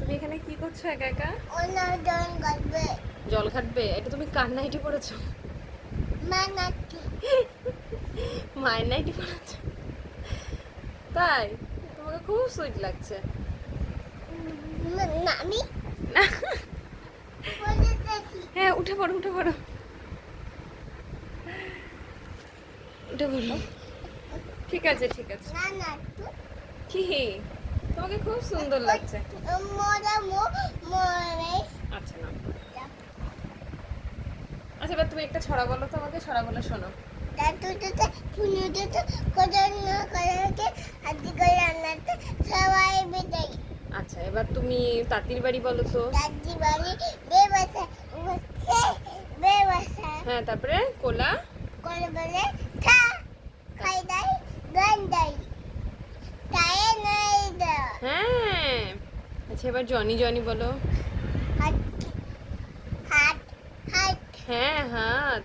তুমি এখানে কি করছো একা একা? ওনা জন গাবে জল ঘাটবে? এটা তুমি কার নাইটি পরেছো? মানাকি মায়ের নাইটি পরেছো? তাই? তোমাকে খুব সুইট লাগছে। নামি না, বলে দেখি হ্যাঁ উঠে পড়ো উঠে পড়ো উঠে পড়ো। ঠিক আছে ঠিক আছে। না না কি তোমাকে খুব সুন্দর লাগছে। মোরা মোরে আচ্ছা না, আচ্ছা এবার তুমি একটা ছড়া বলো তো, আমাকে ছড়া বলে শোনো। দাদু দাদা ফুনু দাদা কোজন না করে হাতি করে রান্নাতে সবাই বিদায়। আচ্ছা এবার তুমি তাঁতির বাড়ি বলো তো। দাদি বাড়ি বেবাসা উঠে বেবাসা হ্যাঁ তারপরে কোলা করে বলে থা খাই দাই গান দাই তাই নাই দা হ্যাঁ। আচ্ছা এবার জনি জনি বলো। হাত হাত হাত হ্যাঁ হাত।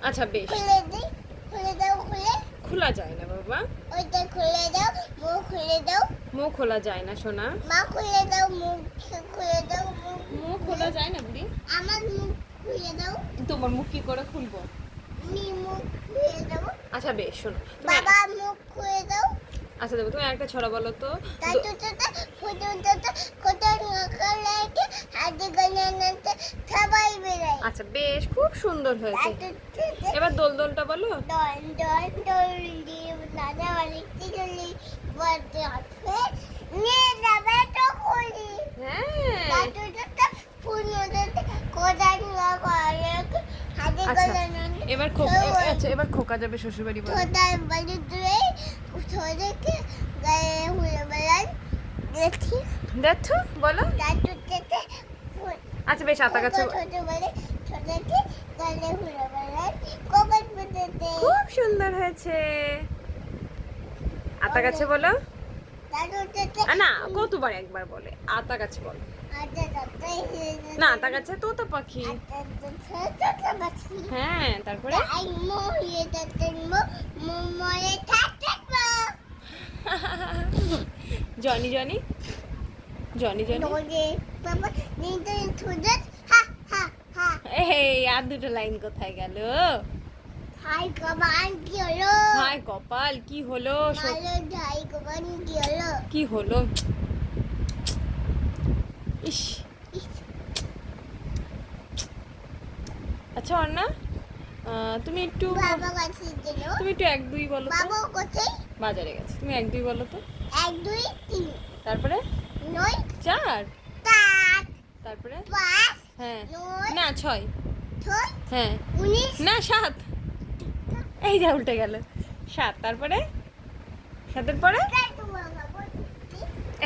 আচ্ছা বেশ, খুলে দিই খুলে দাও খুলে খোলা যায় না বাবা, ওইটা খুলে দাও মুখ খুলে দাও মুখ খোলা যায় না সোনা, মা খুলে দাও মুখ খুলে দাও মুখ খোলা যায় না বুড়ি। আমার মুখ খুলে দাও তোমার মুখ কি করে খুলবো? আমি মুখ খুলে দাও আচ্ছা বেশ শোনো বাবা মুখ খুলে দাও আচ্ছা দেবো, তুমি একটা ছড়া বলো তো। দাদু দাদা ফুটু দাদা কোথাও নকল লাগে হাতে গানাতে সবাই বেড়ায়। আচ্ছা বেশ, খুব সুন্দর হয়েছে। দাদু দাদা এবার দোল দোলটা বলো। ডন ডন ডলি দাদা বাড়িতে চলি বলতে আছে নিয়ে যাবে তো খুলি হ্যাঁ দাদু দাদা ফুটু দাদা কোথাও নকল হাতে আচ্ছা গানাতে এবার আচ্ছা এবার খোকা যাবে শ্বশুর বাড়ি বলো। ছোটার বাড়িতে ছোটকে গায়ে হুলে বেড়ান দেখি দেখছো বলো। দাদু দাদা আচ্ছা বেশ, আতা গাছে ছোট বলে ছোটকে গায়ে হুলে বেড়ান কবর পেতে খুব সুন্দর হয়েছে। আতা গাছে বলো। দাদু দাদা না কতবার একবার বলে, আতা গাছে বলো। আচ্ছা দাদা না আতা গাছে তোতা পাখি। ছোট বাচ্চি হ্যাঁ তারপরে আই মো ইয়ে দাদা মো মরে থাকবো জনি জনি জনি জনি। দোলে বাবা নিতে ছুটে হা হা হা এই আর দুটো লাইন কোথায় গেল? হাই কমান কি হলো হায় কপাল, কি হলো? ভালো হাই কমান কি হলো কি হলো? ইস, আচ্ছা অর্ণা, তুমি একটু তুমি একটু এক দুই বলো তো। বাবা কোথায় বাজারে গেছে, তুমি এক দুই বলো তো। 1 2 3 তারপরে 9 চার, 7 তারপরে 5 হ্যাঁ 9 না ছয়, 6 হ্যাঁ 19 না সাত, এই যা উল্টে গেল। সাত, তারপরে সাতের পরে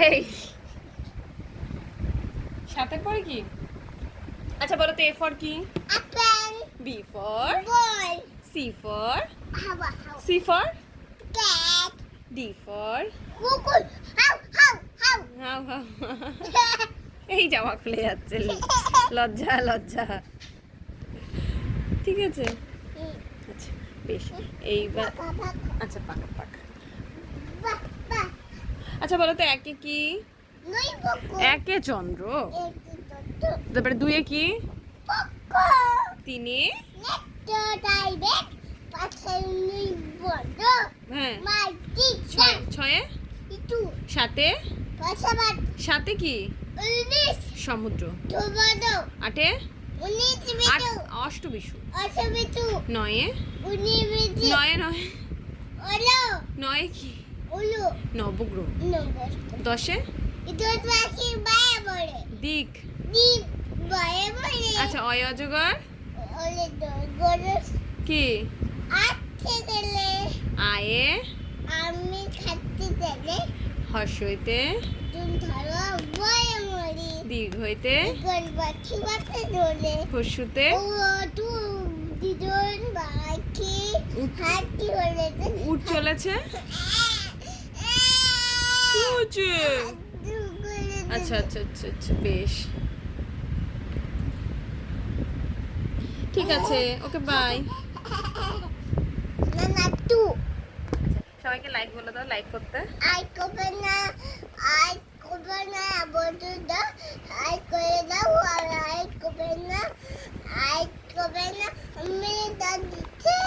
এই সাতের পরে কি? আচ্ছা বলো তো, এ ফর কি? Apple B for ball C for হাওয়া C for cat D for কুকুর হাউ হাউ হাউ হাউ হাউ। এই জামা খুলে যাচ্ছে, লজ্জা লজ্জা। ঠিক আছে আচ্ছা বেশ, এইবার আচ্ছা পাকা পাকা। আচ্ছা বলো তো, একে কি? একে চন্দ্র, তারপরে দুয়ে কি? তিনে হ্যাঁ ছয়, ছয়ে সাতে, সাতে কি? সমুদ্র। আটে আট, অষ্টবিশু। নয়ে নয়ে নয়, নয়ে কি? নবগ্রহ। দশে দিক। আচ্ছা অয় অজগর কি? আয়ে আমি খাচ্ছি গেলে হর্ষ হইতে তুমি ধরো বয়ে মরি দীর্ঘ হইতে গল বাচ্চি বাচ্চা দোলে হর্ষুতে ও তু দিদন বাকি হাতি হলে উঠ চলেছে। কি হচ্ছে? আচ্ছা আচ্ছা আচ্ছা আচ্ছা বেশ, ঠিক আছে, ওকে বাই। না না তু সবাইকে লাইক বলে দাও, লাইক করতে। আই কবে না আই করবে না বন্ধুরা লাইক করে দাও আর লাইক করবে না আমি দান দিচ্ছি